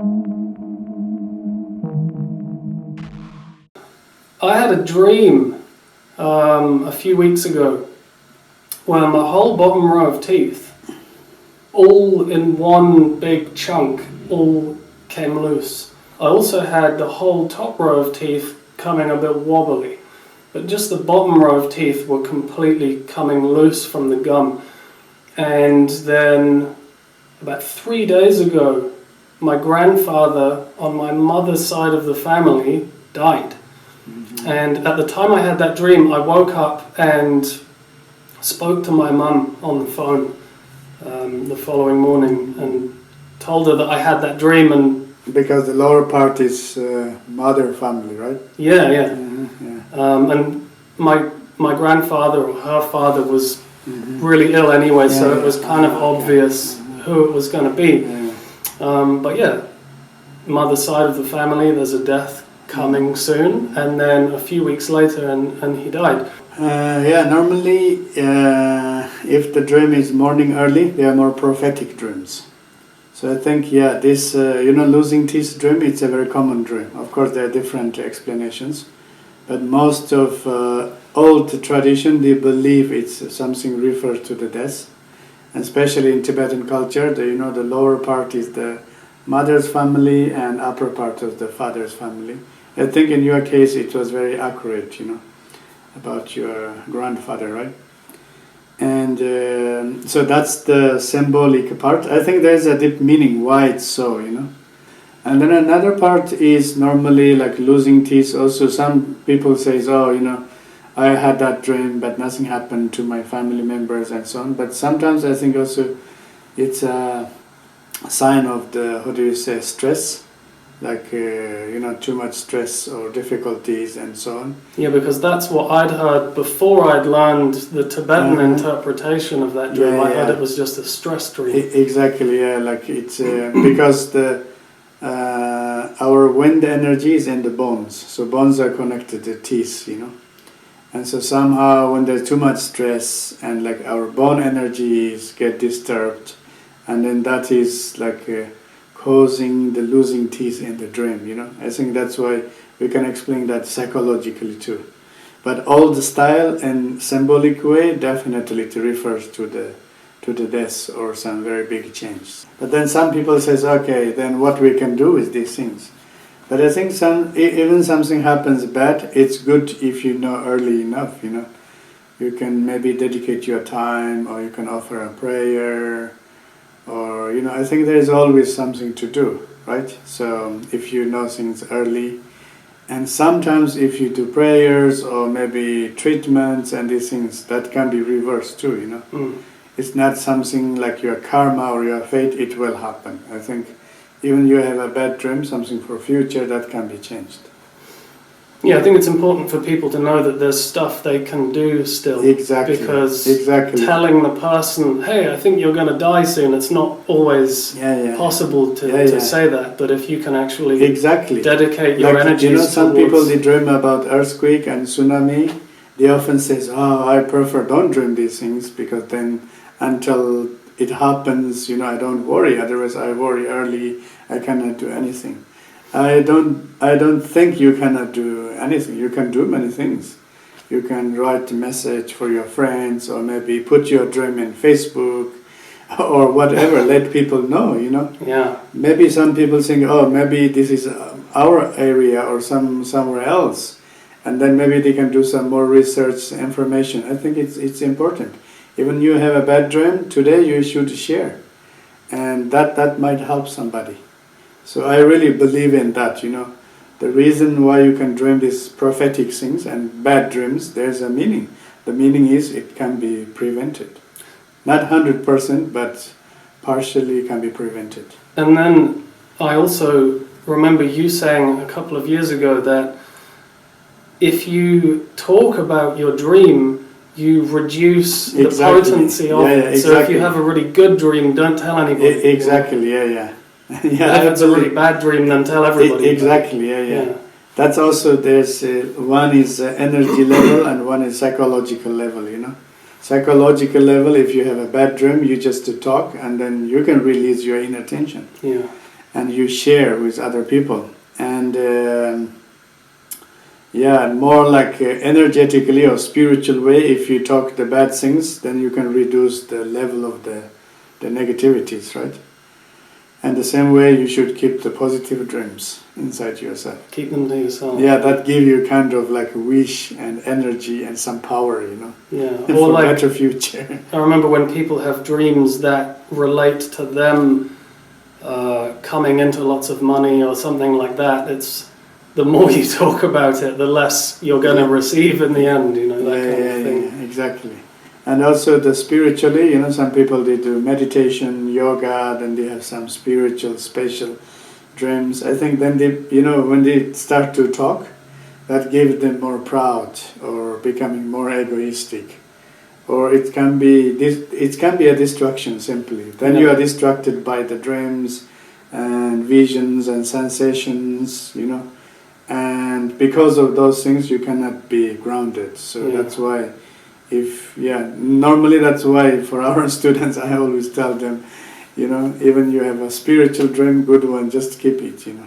I had a dream a few weeks ago where my whole bottom row of teeth, all in one big chunk, all came loose. I also had the whole top row of teeth coming a bit wobbly, but just the bottom row of teeth were completely coming loose from the gum. And then about 3 days ago, my grandfather on my mother's side of the family died. And at the time I had that dream, I woke up and spoke to my mum on the phone the following morning and told her that I had that dream. And because the lower part is mother family, right? Yeah. Yeah. And my grandfather or her father was really ill anyway, so it was kind of obvious who it was going to be. But yeah, mother's side of the family, there's a death coming soon, and then a few weeks later and he died. Normally if the dream is morning early, they are more prophetic dreams. So I think this losing teeth dream, it's a very common dream. Of course there are different explanations, but most of old tradition, they believe it's something refers to the death. And especially in Tibetan culture, the lower part is the mother's family and upper part of the father's family. I think in your case it was very accurate, about your grandfather, right? And so that's the symbolic part. I think there's a deep meaning why it's so, And then another part is normally like losing teeth. Also some people say, I had that dream but nothing happened to my family members and so on. But sometimes I think also it's a sign of the, stress. Like, too much stress or difficulties and so on. Yeah, because that's what I'd heard before I'd learned the Tibetan interpretation of that dream. I heard it was just a stress dream. Exactly, like it's because our wind energy is in the bones. So bones are connected to teeth, And so somehow when there's too much stress and like our bone energies get disturbed, and then that is like causing the losing teeth in the dream, I think that's why we can explain that psychologically too. But all the style and symbolic way definitely it refers to the death or some very big change. But then some people says, okay, then what we can do with these things. But I think even something happens bad, it's good if you know early enough, You can maybe dedicate your time, or you can offer a prayer, or, I think there is always something to do, right? So if you know things early, and sometimes if you do prayers or maybe treatments and these things, that can be reversed too, It's not something like your karma or your fate, it will happen. I think even you have a bad dream, something for future, that can be changed. Yeah, I think it's important for people to know that there's stuff they can do still. Exactly. Because telling the person, hey, I think you're going to die soon, it's not always possible to say that. But if you can actually dedicate your energies some people, they dream about earthquake and tsunami. They often say, I prefer don't dream these things, because then until it happens, I don't worry. Otherwise I worry early, I cannot do anything. I don't think you cannot do anything. You can do many things. You can write a message for your friends, or maybe put your dream in Facebook, or whatever. Let people know, Yeah. Maybe some people think, maybe this is our area or somewhere else, and then maybe they can do some more research information. I think it's important. Even you have a bad dream today, you should share, and that might help somebody. So I really believe in that, The reason why you can dream these prophetic things and bad dreams, there's a meaning. The meaning is it can be prevented. Not 100%, but partially can be prevented. And then I also remember you saying a couple of years ago that if you talk about your dream, you reduce the potency of it. So if you have a really good dream, don't tell anybody. Exactly, yeah. If it's a really bad dream, then tell everybody. Exactly, yeah. That's also, there's one is energy level and one is psychological level, Psychological level, if you have a bad dream, you just talk and then you can release your inner tension. Yeah. and you share with other people. And more like energetically or spiritual way, if you talk the bad things, then you can reduce the level of the negativities, right? And the same way you should keep the positive dreams inside yourself. Keep them to yourself. Yeah, that give you kind of like a wish and energy and some power, you know. Yeah, and or for like, better future. I remember when people have dreams that relate to them coming into lots of money or something like that, it's the more you talk about it, the less you're going to receive in the end, you know, that kind of thing. Yeah, exactly. And also the spiritually, you know, some people they do meditation, yoga, then they have some spiritual, special dreams. I think then they, you know, when they start to talk, that gives them more proud or becoming more egoistic. Or it can be a distraction simply. Then you are distracted by the dreams and visions and sensations, you know. And because of those things, you cannot be grounded. So that's why, normally that's why for our students, I always tell them, you know, even you have a spiritual dream, good one, just keep it, you know.